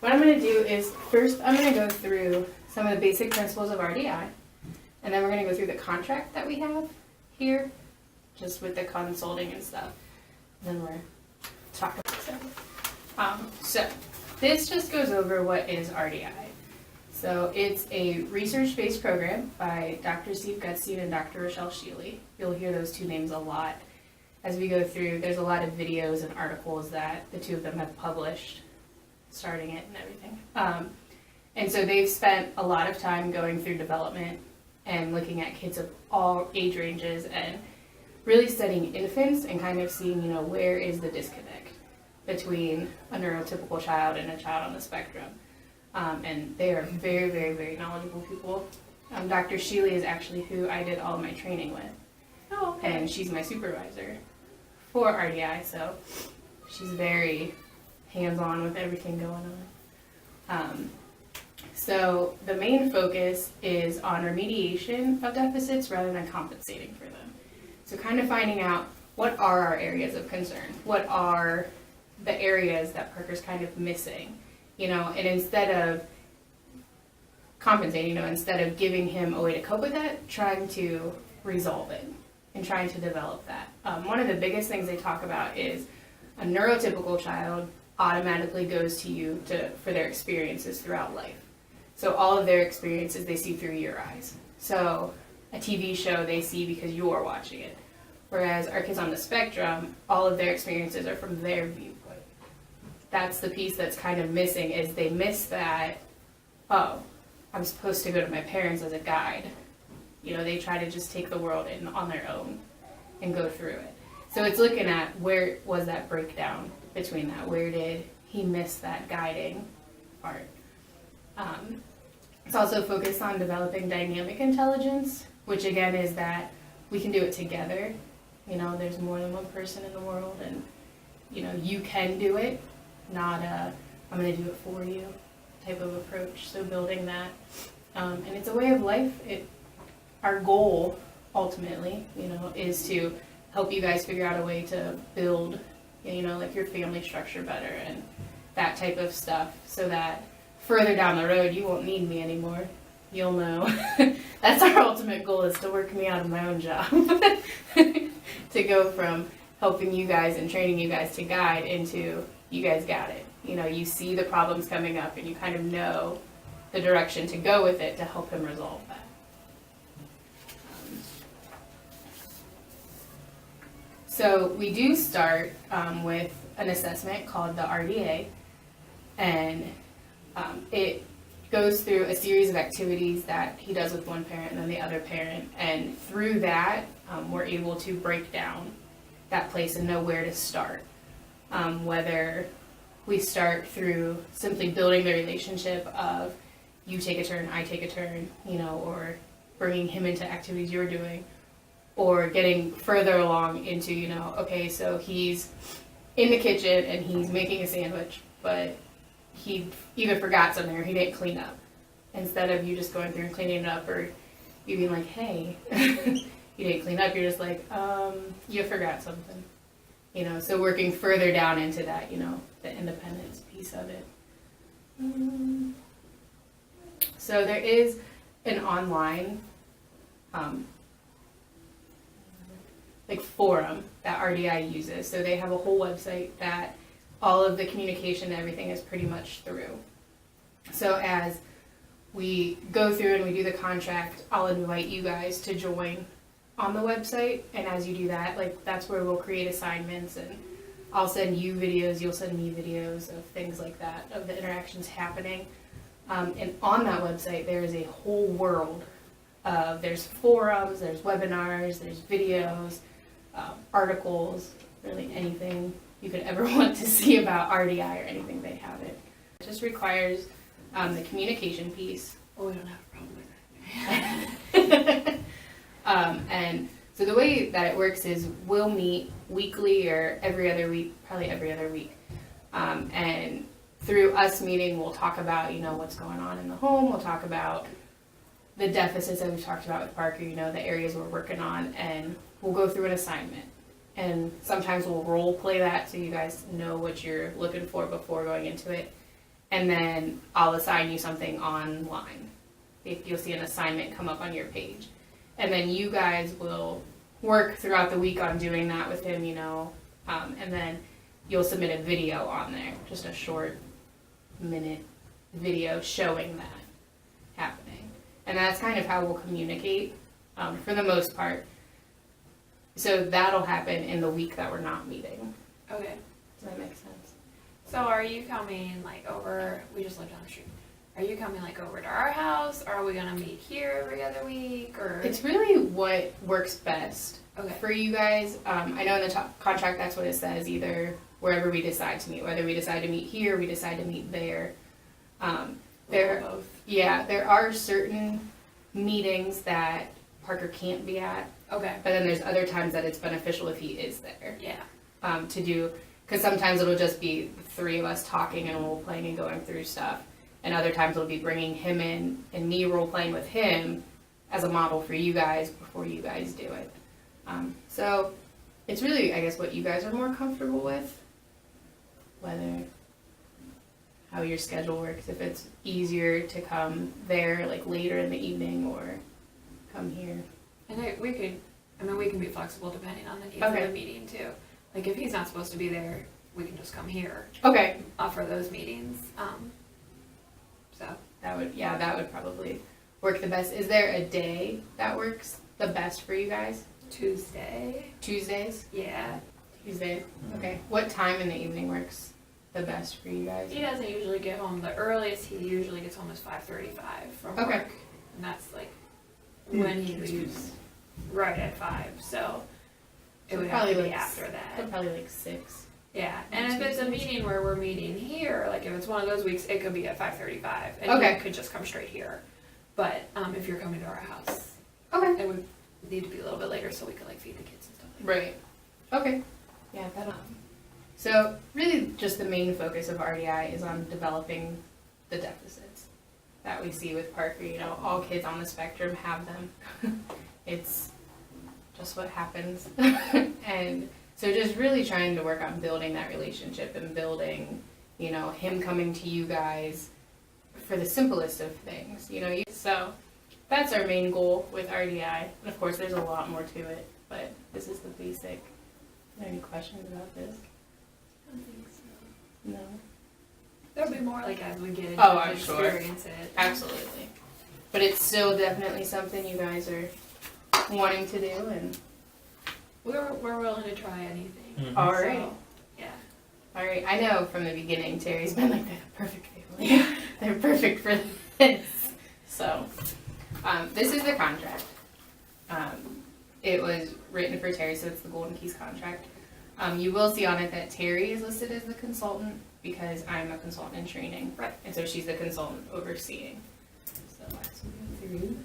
What I'm going to do is first I'm going to go through some of the basic principles of RDI, and then we're going to go through the contract that we have here, just with the consulting and stuff. And then we're talking about it. So this just goes over what is RDI. So it's a research-based program by Dr. Steve Gutstein and Dr. Rochelle Sheely. You'll hear those two names a lot as we go through. There's a lot of videos and articles that the two of them have published, starting it and everything. And so they've spent a lot of time going through development and looking at kids of all age ranges and really studying infants and kind of seeing, where is the disconnect between a neurotypical child and a child on the spectrum. And they are very, very, very knowledgeable people. Dr. Sheely is actually who I did all of my training with. Oh, okay. And she's my supervisor for RDI, so she's very hands-on with everything going on. So the main focus is on remediation of deficits rather than compensating for them. So kind of finding out what are our areas of concern, what are the areas that Parker's kind of missing, and instead of compensating, instead of giving him a way to cope with that, trying to resolve it and trying to develop that. One of the biggest things they talk about is a neurotypical child automatically goes to you for their experiences throughout life. So all of their experiences they see through your eyes. So a TV show they see because you're watching it. Whereas our kids on the spectrum, all of their experiences are from their viewpoint. That's the piece that's kind of missing, is they miss that, oh, I'm supposed to go to my parents as a guide. They try to just take the world in on their own and go through it. So it's looking at where was that breakdown between that? Where did he miss that guiding part? It's also focused on developing dynamic intelligence, which again is that we can do it together. There's more than one person in the world, and you can do it, not a I'm going to do it for you type of approach. So building that, and it's a way of life. Our goal ultimately, is to help you guys figure out a way to build, like your family structure better and that type of stuff, so that further down the road you won't need me anymore. You'll know. That's our ultimate goal, is to work me out of my own job. To go from helping you guys and training you guys to guide into you guys got it. You see the problems coming up and you kind of know the direction to go with it to help him resolve that. So we do start with an assessment called the RDA, and it goes through a series of activities that he does with one parent and then the other parent, and through that we're able to break down that place and know where to start. Whether we start through simply building the relationship of you take a turn, I take a turn, or bringing him into activities you're doing, or getting further along into, okay, so he's in the kitchen and he's making a sandwich, but he either forgot something or he didn't clean up. Instead of you just going through and cleaning it up, or you being like, hey, you didn't clean up, you're just like, you forgot something. So working further down into that, the independence piece of it. So there is an online forum that RDI uses. So they have a whole website that all of the communication and everything is pretty much through. So as we go through and we do the contract, I'll invite you guys to join on the website, and as you do that, that's where we'll create assignments, and I'll send you videos, you'll send me videos of things like that, of the interactions happening. And on that website there is a whole world of, there's forums, there's webinars, there's videos, articles, really anything you could ever want to see about RDI or anything, they have it. It just requires the communication piece. Oh, we don't have a problem with that. And so the way that it works is we'll meet weekly or every other week, probably every other week. And through us meeting, we'll talk about, what's going on in the home. We'll talk about the deficits that we've talked about with Parker, the areas we're working on, and we'll go through an assignment. And sometimes we'll role play that so you guys know what you're looking for before going into it. and then I'll assign you something online. If you'll see an assignment come up on your page. And then you guys will work throughout the week on doing that with him, and then you'll submit a video on there, just a short minute video showing that happening. And that's kind of how we'll communicate for the most part. So that'll happen in the week that we're not meeting. Okay. Does that make sense? So are you coming like over, we just live down the street. Are you coming like over to our house? Or are we gonna meet here every other week or? It's really what works best Okay. for you guys. I know in the contract that's what it says, either wherever we decide to meet, whether we decide to meet here, we decide to meet there. There, Both. yeah, there are certain meetings that Parker can't be at, Okay. but then there's other times that it's beneficial if he is there. Yeah. To do, because sometimes it'll just be the three of us talking and role playing and going through stuff, and other times it'll be bringing him in and me role playing with him as a model for you guys before you guys do it. So it's really, I guess, what you guys are more comfortable with, whether how your schedule works, if it's easier to come there like later in the evening or come here. And we can be flexible depending on the needs Okay. of the meeting too. Like if he's not supposed to be there, we can just come here, Okay, offer those meetings. So that would probably work the best. Is there a day that works the best for you guys? Tuesday. Tuesdays? Yeah. Tuesdays. Okay. What time in the evening works the best for you guys? He doesn't usually get home. The earliest he usually gets home is 5:35 from Okay. work, and that's like when he leaves, right at 5. So it So would have to probably be like after that. Probably like 6. Yeah, and if it's a meeting where we're meeting here, like if it's one of those weeks, it could be at 5:35, and Okay. you could just come straight here. But if you're coming to our house, Okay. it would need to be a little bit later so we could like feed the kids and stuff like Right. Okay. Yeah, that. So really, just the main focus of RDI is on developing the deficits that we see with Parker. All kids on the spectrum have them. It's just what happens, and so just really trying to work on building that relationship and building, him coming to you guys for the simplest of things. So that's our main goal with RDI. And of course, there's a lot more to it, but this is the basic. Are there any questions about this? that. I don't think so. No. There'll be more like as we get into Oh, it, I'm sure. experience it. Absolutely. But it's still definitely something you guys are wanting to do, and We're willing to try anything. Mhm. all right. So, yeah. All right. I know from the beginning, Terry's been like, they're the perfect family. They're perfect for this. So, this is the contract. It was written for Terry, so it's the Golden Keys contract. You will see on it that Terry is listed as the consultant because I'm a consultant in training. Right. And so she's the consultant overseeing. So let's move through.